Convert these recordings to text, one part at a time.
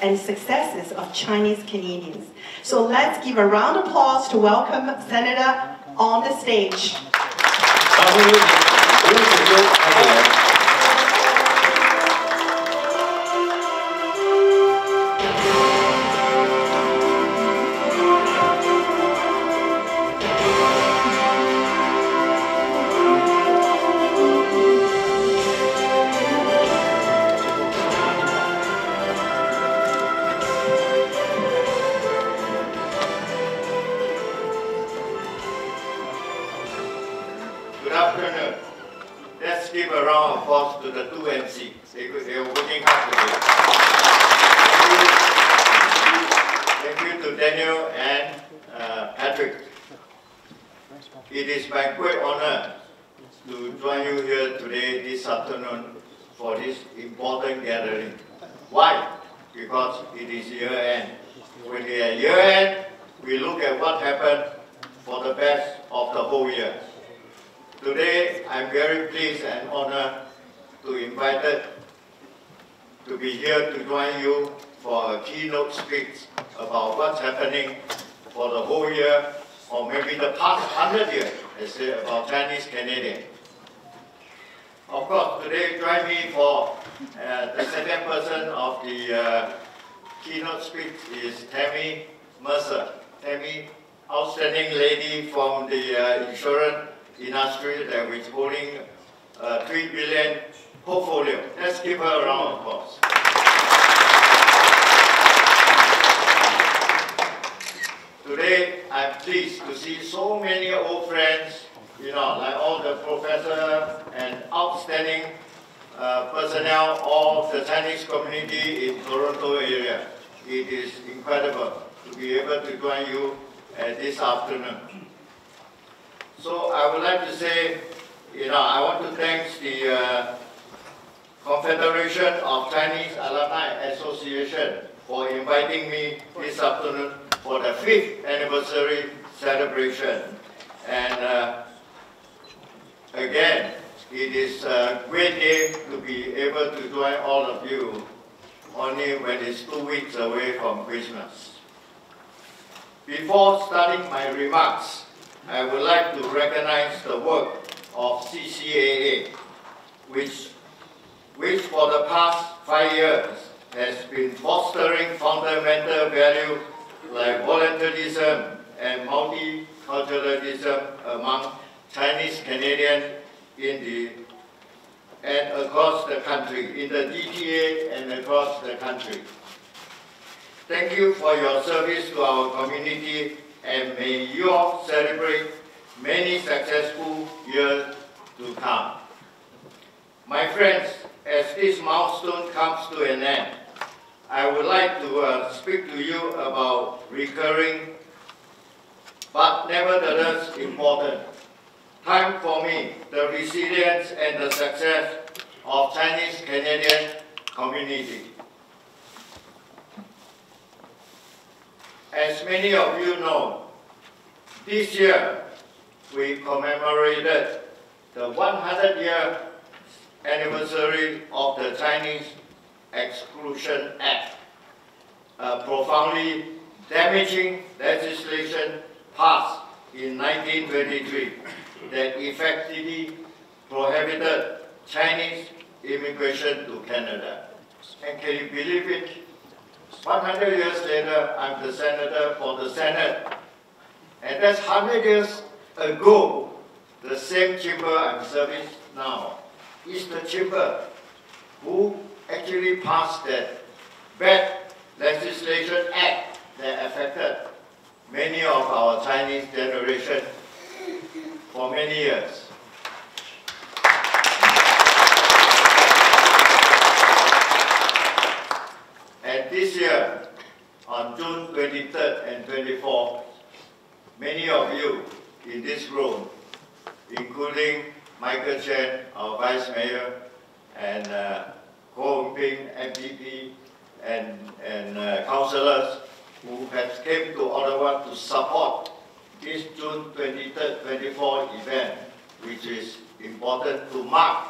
and successes of Chinese Canadians. So let's give a round of applause to welcome Senator on the stage. Good afternoon. Let's give a round of applause to the two MCs. They are working hard today. Thank you to Daniel and Patrick. It is my great honor to join you here today, this afternoon, for this important gathering. Why? Because it is year-end. When we are year-end, we look at what happened for the best of the whole year. Today, I'm very pleased and honored to be invited to be here to join you for a keynote speech about what's happening for the whole year, or maybe the past 100 years, I say, about Chinese Canadian. Of course, today join me for the second person of the keynote speech is Tammy Mercer. Tammy, outstanding lady from the insurance industry that is holding a $3 billion portfolio. Let's give her a round of applause. Today, I'm pleased to see so many old friends, like all the professors and outstanding personnel of the Chinese community in Toronto area. It is incredible to be able to join you this afternoon. So I would like to say, I want to thank the Confederation of Chinese Alumni Association for inviting me this afternoon for the 5th anniversary celebration. And again, it is a great day to be able to join all of you, only when it's 2 weeks away from Christmas. Before starting my remarks, I would like to recognize the work of CCAA, which for the past 5 years has been fostering fundamental values like volunteerism and multiculturalism among Chinese Canadians and across the country, in the GTA and across the country. Thank you for your service to our community, and may you all celebrate many successful years to come. My friends, as this milestone comes to an end, I would like to speak to you about recurring, but nevertheless important, time for me, the resilience and the success of Chinese Canadian community. As many of you know, this year we commemorated the 100-year anniversary of the Chinese Exclusion Act, a profoundly damaging legislation passed in 1923 that effectively prohibited Chinese immigration to Canada. And can you believe it? 100 years later, I'm the senator for the Senate. And that's 100 years ago, the same chamber I'm serving now is the chamber who actually passed that bad legislation act that affected many of our Chinese generation for many years. And this year, on June 23rd and 24th, many of you in this room, including Michael Chen, our Vice Mayor, and Ko Ping, MPP, and councillors who have came to Ottawa to support this June 23rd, 24th event, which is important to mark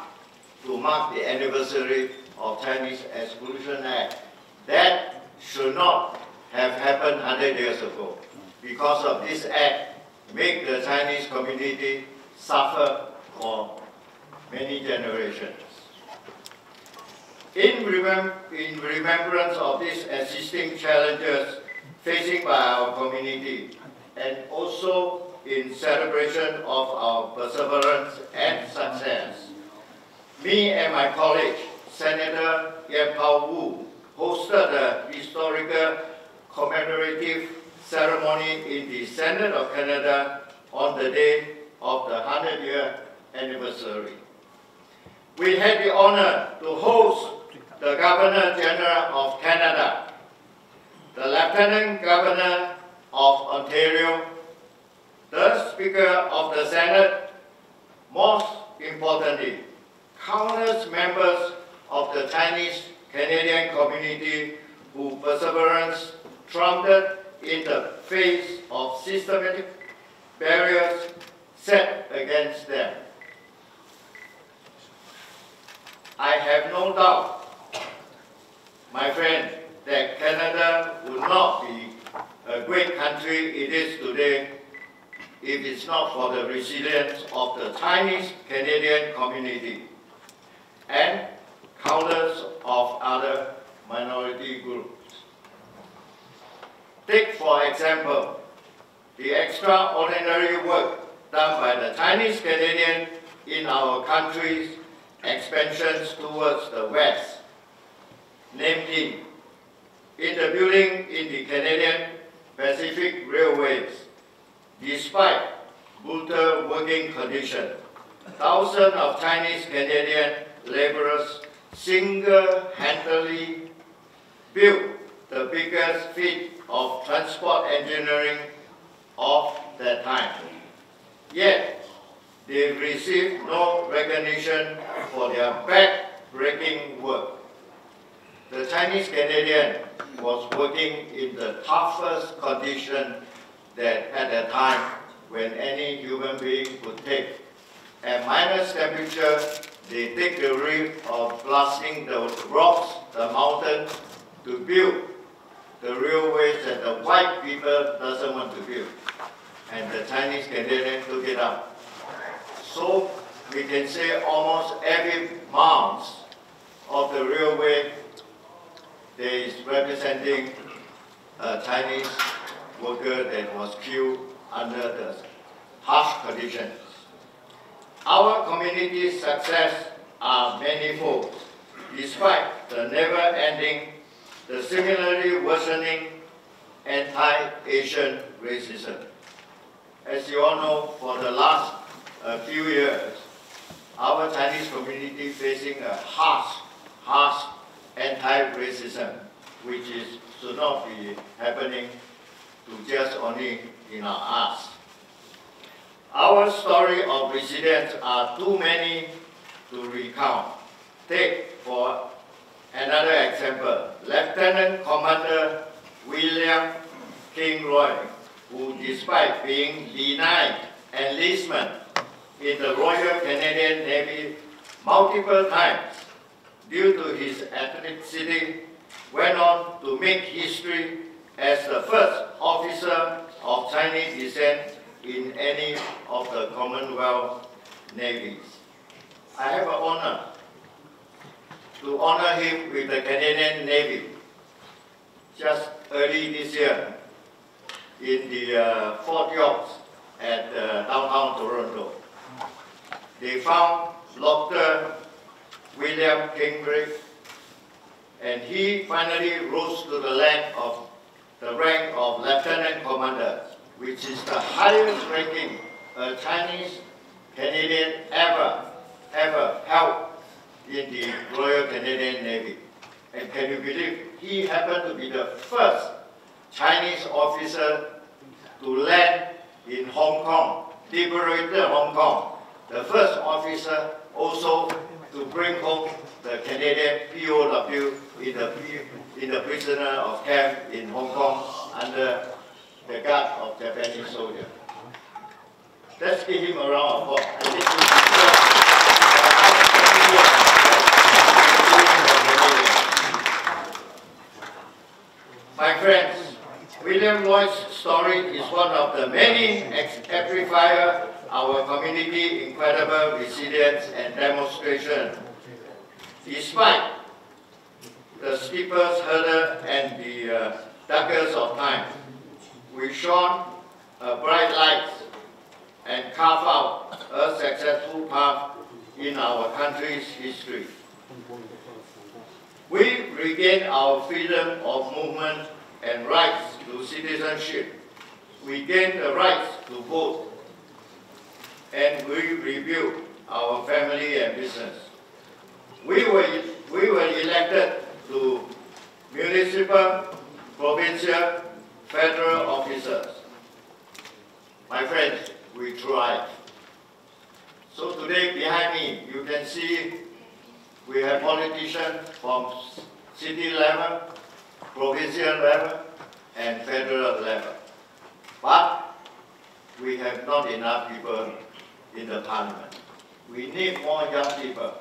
the anniversary of Chinese Exclusion Act. That should not have happened 100 years ago. Because of this act, make the Chinese community suffer for many generations. In remembrance of these existing challenges facing by our community, and also in celebration of our perseverance and success, me and my colleague, Senator Wu, hosted a historical commemorative ceremony in the Senate of Canada on the day of the 100-year anniversary. We had the honor to host the Governor General of Canada, the Lieutenant Governor of Ontario, the Speaker of the Senate, most importantly, countless members of the Chinese Canadian community whose perseverance trumped in the face of systematic barriers set against them. I have no doubt, my friend, that Canada would not be a great country it is today if it's not for the resilience of the Chinese Canadian community and countless of other minority groups. Take, for example, the extraordinary work done by the Chinese Canadian in our country's expansions towards the West, namely in the building in the Canadian Pacific Railways. Despite brutal working conditions, thousands of Chinese Canadian laborers single-handedly built the biggest feat of transport engineering of that time. Yet, they received no recognition for their back-breaking work. The Chinese Canadian was working in the toughest conditions that at a time when any human being could take. At minus temperature, they take the risk of blasting the rocks, the mountains, to build the railways that the white people doesn't want to build. And the Chinese Canadian took it up. So we can say almost every mile of the railway there is representing a Chinese worker that was killed under the harsh conditions. Our community's success are manifold, despite the never-ending, the similarly worsening anti-Asian racism. As you all know, for the last few years, our Chinese community facing a harsh anti-racism, which should not be happening to just only in our arts. Our story of resilience are too many to recount. Take, for another example, Lieutenant Commander William King Roy, who despite being denied enlistment in the Royal Canadian Navy multiple times due to his ethnicity, went on to make history as the first officer of Chinese descent in any of the Commonwealth navies. I have an honor to honor him with the Canadian Navy just early this year in the Fort York at downtown Toronto. They found Dr. William Kingbridge, and he finally rose to the rank of Lieutenant Commander, which is the highest ranking a Chinese Canadian ever held in the Royal Canadian Navy. And can you believe he happened to be the first Chinese officer to land in Hong Kong, liberated Hong Kong, the first officer also to bring home the Canadian POW in the prisoner of camp in Hong Kong under the guard of Japanese soldiers. Let's give him a round of applause. My friends, William Lloyd's story is one of the many exemplifier our community incredible resilience and demonstration. Despite the steepest hurdle and the darkest of time, we shone a bright light and carved out a successful path in our country's history. We regained our freedom of movement and rights to citizenship. We gained the rights to vote, and we rebuilt our family and business. We were elected to municipal, provincial, federal officers. My friends, we tried. So today behind me, you can see we have politicians from city level, provincial level, and federal level. But we have not enough people in the parliament. We need more young people.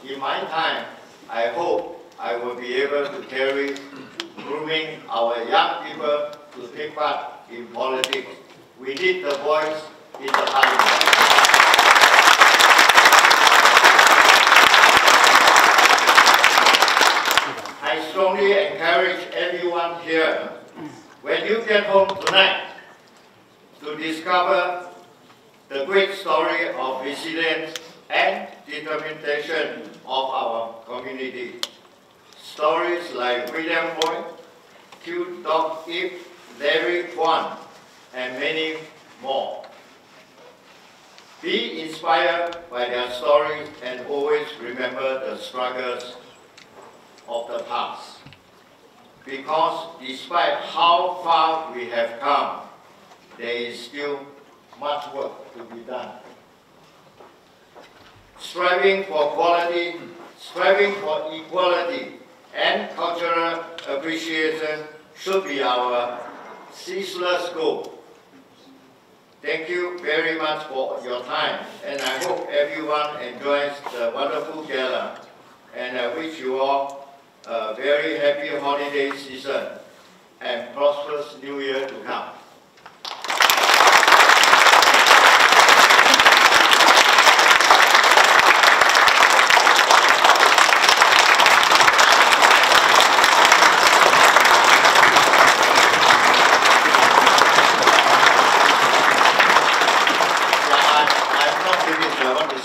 In my time, I hope I will be able to carry grooming our young people to take part in politics. We need the voice in the parliament. I strongly encourage everyone here, when you get home tonight, to discover the great story of resilience and determination of our community. Stories like William Lloyd, Q. Doc Ip, Larry Kwan, and many more. Be inspired by their stories and always remember the struggles of the past. Because despite how far we have come, there is still much work to be done. Striving for quality, striving for equality, and cultural appreciation should be our ceaseless goal. Thank you very much for your time, and I hope everyone enjoys the wonderful gala, and I wish you all a very happy holiday season and prosperous new year to come.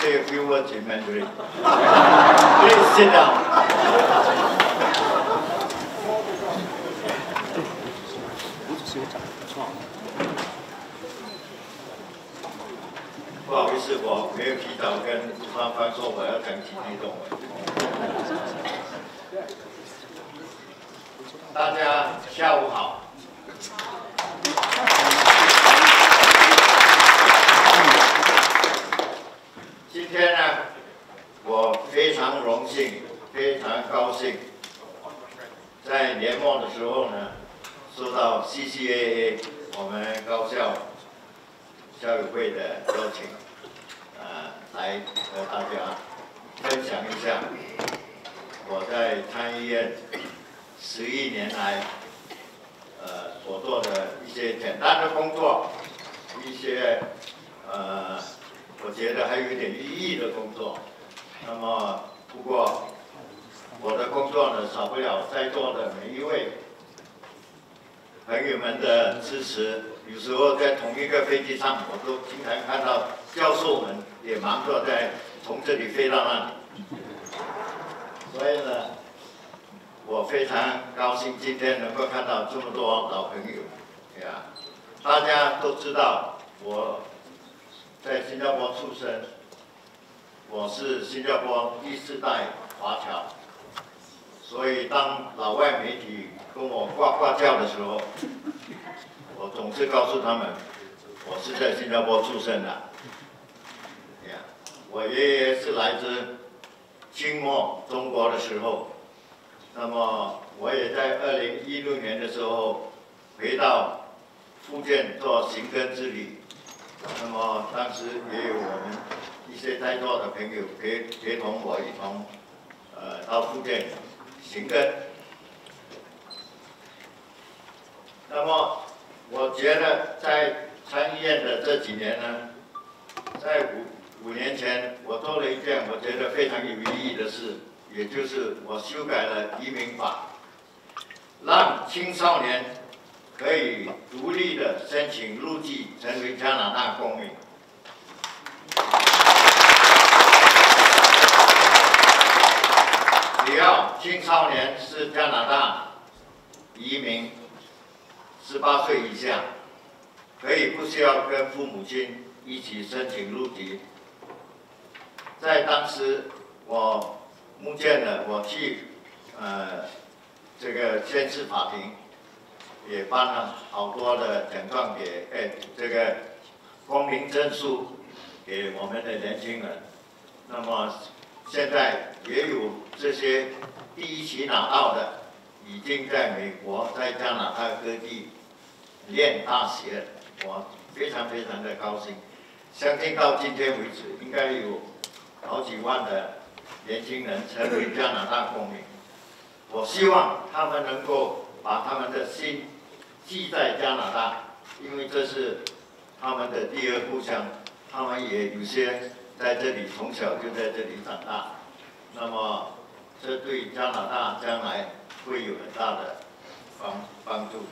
Say a few words in Mandarin. Please sit down. 不好意思，我没有提早跟方方说我要讲几句中文。大家下午好。 今天呢，我非常荣幸，非常高兴，在年末的时候呢，受到 CCAA 我们高校校友会的邀请，来和大家分享一下我在参议院11年来，所做的一些简单的工作，一些我觉得还有一点意义的工作。那么，不过我的工作呢，少不了在座的每一位朋友们的支持。有时候在同一个飞机上，我都经常看到教授们也忙着在从这里飞到那里。所以呢，我非常高兴今天能够看到这么多老朋友。呀，大家都知道我。 在新加坡出生，我是新加坡第4代华侨，所以当老外媒体跟我呱呱叫的时候，我总是告诉他们，我是在新加坡出生的。我爷爷是来自清末中国的时候，那么我也在2016年的时候回到福建做行耕之旅。 那么当时也有我们一些在座的朋友陪同我一同，到福建行耕。那么我觉得在参议院的这几年呢，在五年前，我做了一件我觉得非常有意义的事，也就是我修改了移民法，让青少年可以独立的申请入籍成为加拿大公民。只要青少年是加拿大移民，18岁以下，可以不需要跟父母亲一起申请入籍。在当时，我目见了，我去这个县市法庭，也颁了好多的奖状给这个公民证书给我们的年轻人。那么现在也有这些第一期拿到的，已经在美国、在加拿大各地念大学，我非常的高兴。相信到今天为止，应该有好几万的年轻人成为加拿大公民。我希望他们能够把他们的心寄在加拿大，因为这是他们的第二故乡。他们也有些在这里从小就在这里长大，那么这对加拿大将来会有很大的帮助。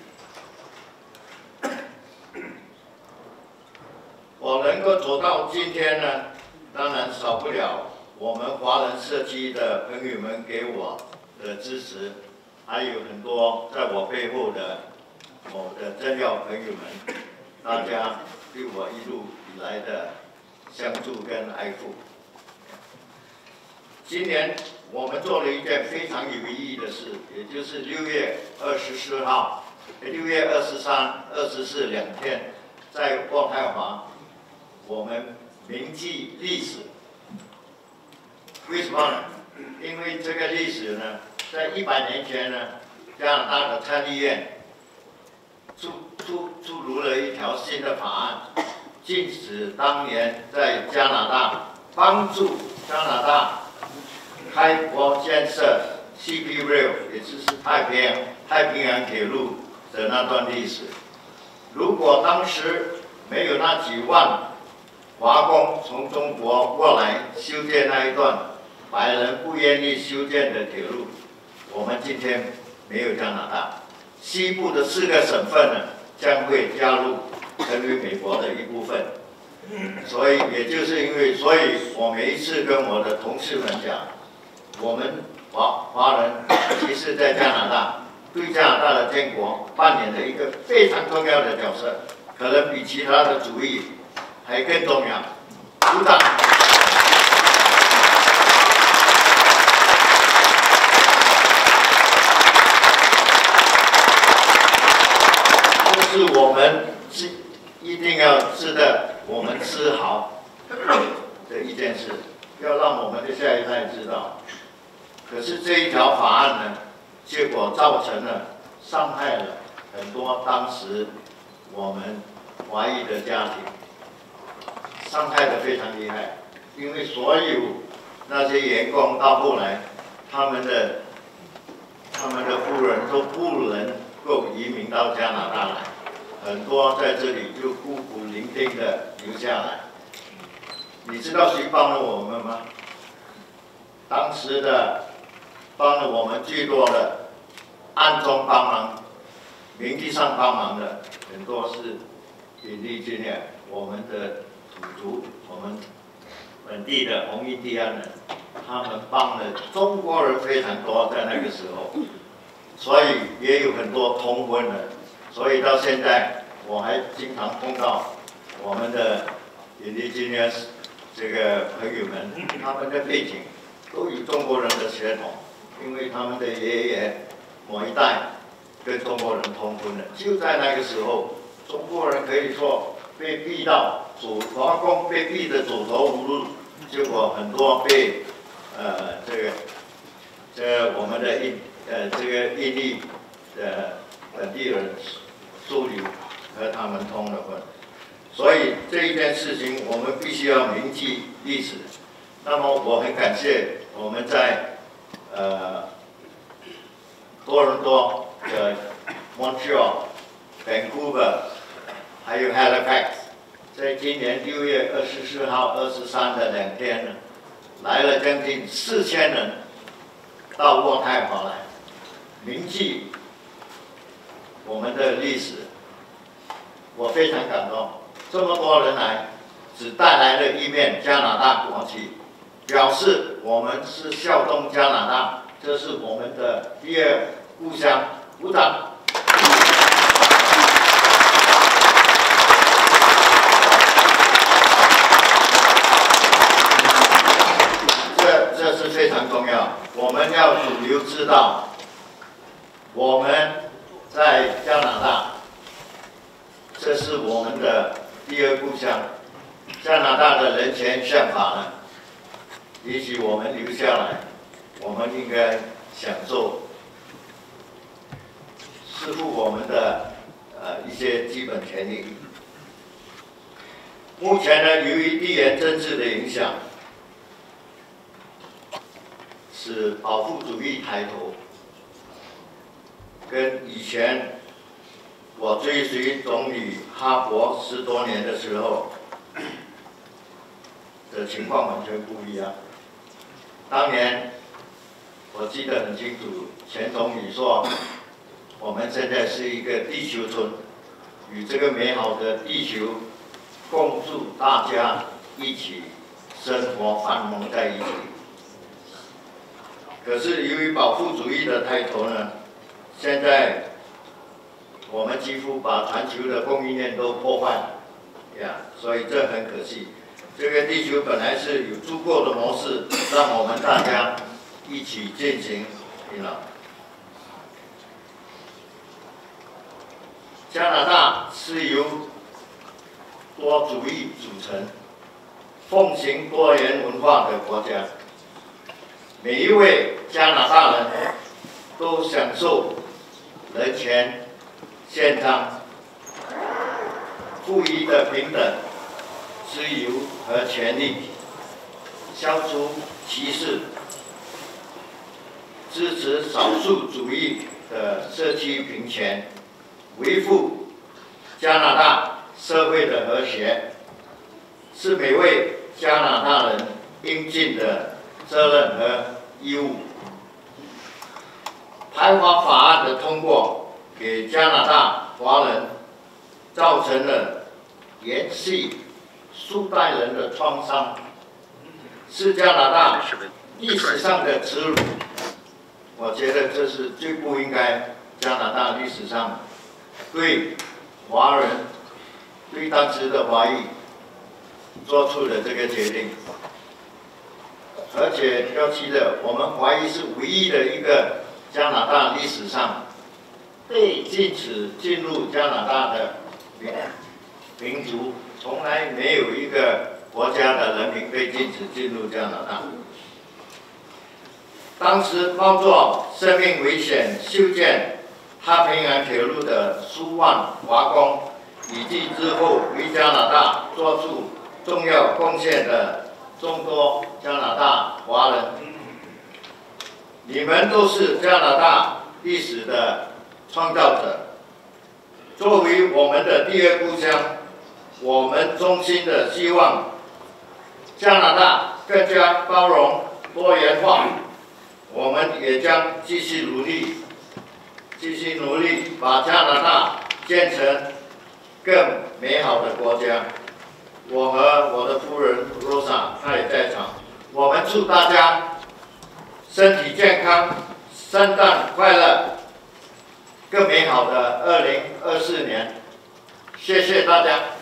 我能够走到今天呢，当然少不了我们华人社区的朋友们给我的支持，还有很多在我背后的我的政要朋友们，大家对我一路以来的相助跟爱护。今年我们做了一件非常有意义的事，也就是6月24号、6月23、24两天，在渥太华，我们铭记历史。为什么呢？因为这个历史呢，在100年前呢，加拿大的参议院出炉了一条新的法案，禁止当年在加拿大帮助加拿大开国建设 CP Rail， 也就是太平洋铁路的那段历史。如果当时没有那几万华工从中国过来修建那一段白人不愿意修建的铁路，我们今天没有加拿大。西部的4个省份呢，将会加入成为美国的一部分。所以也就是因为，所以我每一次跟我的同事们讲，我们华人其实在加拿大对加拿大的建国扮演了一个非常重要的角色，可能比其他的主义还更重要。鼓掌！这是我们一定要吃的，我们吃好的一件事，要让我们的下一代知道。可是这一条法案呢，结果造成了伤害了很多当时我们华裔的家庭，伤害得非常厉害。因为所有那些员工到后来，他们的夫人都不能够移民到加拿大来，很多在这里就孤苦伶仃的留下来。你知道谁帮了我们吗？当时的帮了我们最多的，暗中帮忙、名义上帮忙的，很多是印第安人，我们的土族，我们本地的红印第安人，他们帮了中国人非常多，在那个时候，所以也有很多通婚的。所以到现在，我还经常碰到我们的印第安这个朋友们，他们的背景都有中国人的血统。因为他们的爷爷某一代跟中国人通婚了，就在那个时候，中国人可以说被逼到华工被逼得走投无路，结果很多被我们的印尼的本地人收留和他们通了婚，所以这一件事情我们必须要铭记历史。那么我很感谢我们在多伦多的 Montreal Vancouver， 还有 Halifax， 在今年6月24号、23的2天呢，来了将近4000人到渥太华来，铭记我们的历史。我非常感动，这么多人来，只带来了一面加拿大国旗，表示我们是效忠加拿大，这是我们的第二故乡。鼓掌！这是非常重要，我们要主流知道，我们在加拿大，这是我们的第二故乡。加拿大的人权宪法呢，允许我们留下来，我们应该享受支付我们的一些基本权利。目前呢，由于地缘政治的影响，使保护主义抬头，跟以前我追随总理哈珀10多年的时候的情况完全不一样。当年我记得很清楚，前总理说，我们现在是一个地球村，与这个美好的地球共筑，大家一起生活繁荣在一起。可是由于保护主义的抬头呢，现在我们几乎把全球的供应链都破坏了，所以这很可惜。这个地球本来是有足够的模式，让我们大家一起进行，加拿大是由多族裔组成、奉行多元文化的国家。每一位加拿大人都享受人权宪章赋予的平等、自由和权利，消除歧视，支持少数主义的社区平权，维护加拿大社会的和谐，是每位加拿大人应尽的责任和义务。排华法案的通过，给加拿大华人造成了延续数代人的创伤，是加拿大历史上的耻辱。我觉得这是最不应该加拿大历史上对华人、对当时的华裔做出的这个决定。而且要记得，我们华裔是唯一的一个加拿大历史上被禁止进入加拿大的民族，从来没有一个国家的人民被禁止进入加拿大。当时冒着生命危险修建太平洋铁路的苏万华工，以及之后为加拿大做出重要贡献的众多加拿大华人，你们都是加拿大历史的创造者。作为我们的第二故乡，我们衷心的希望加拿大更加包容多元化。我们也将继续努力，把加拿大建成更美好的国家。我和我的夫人罗莎，她也在场。我们祝大家身体健康，圣诞快乐，更美好的2024年。谢谢大家。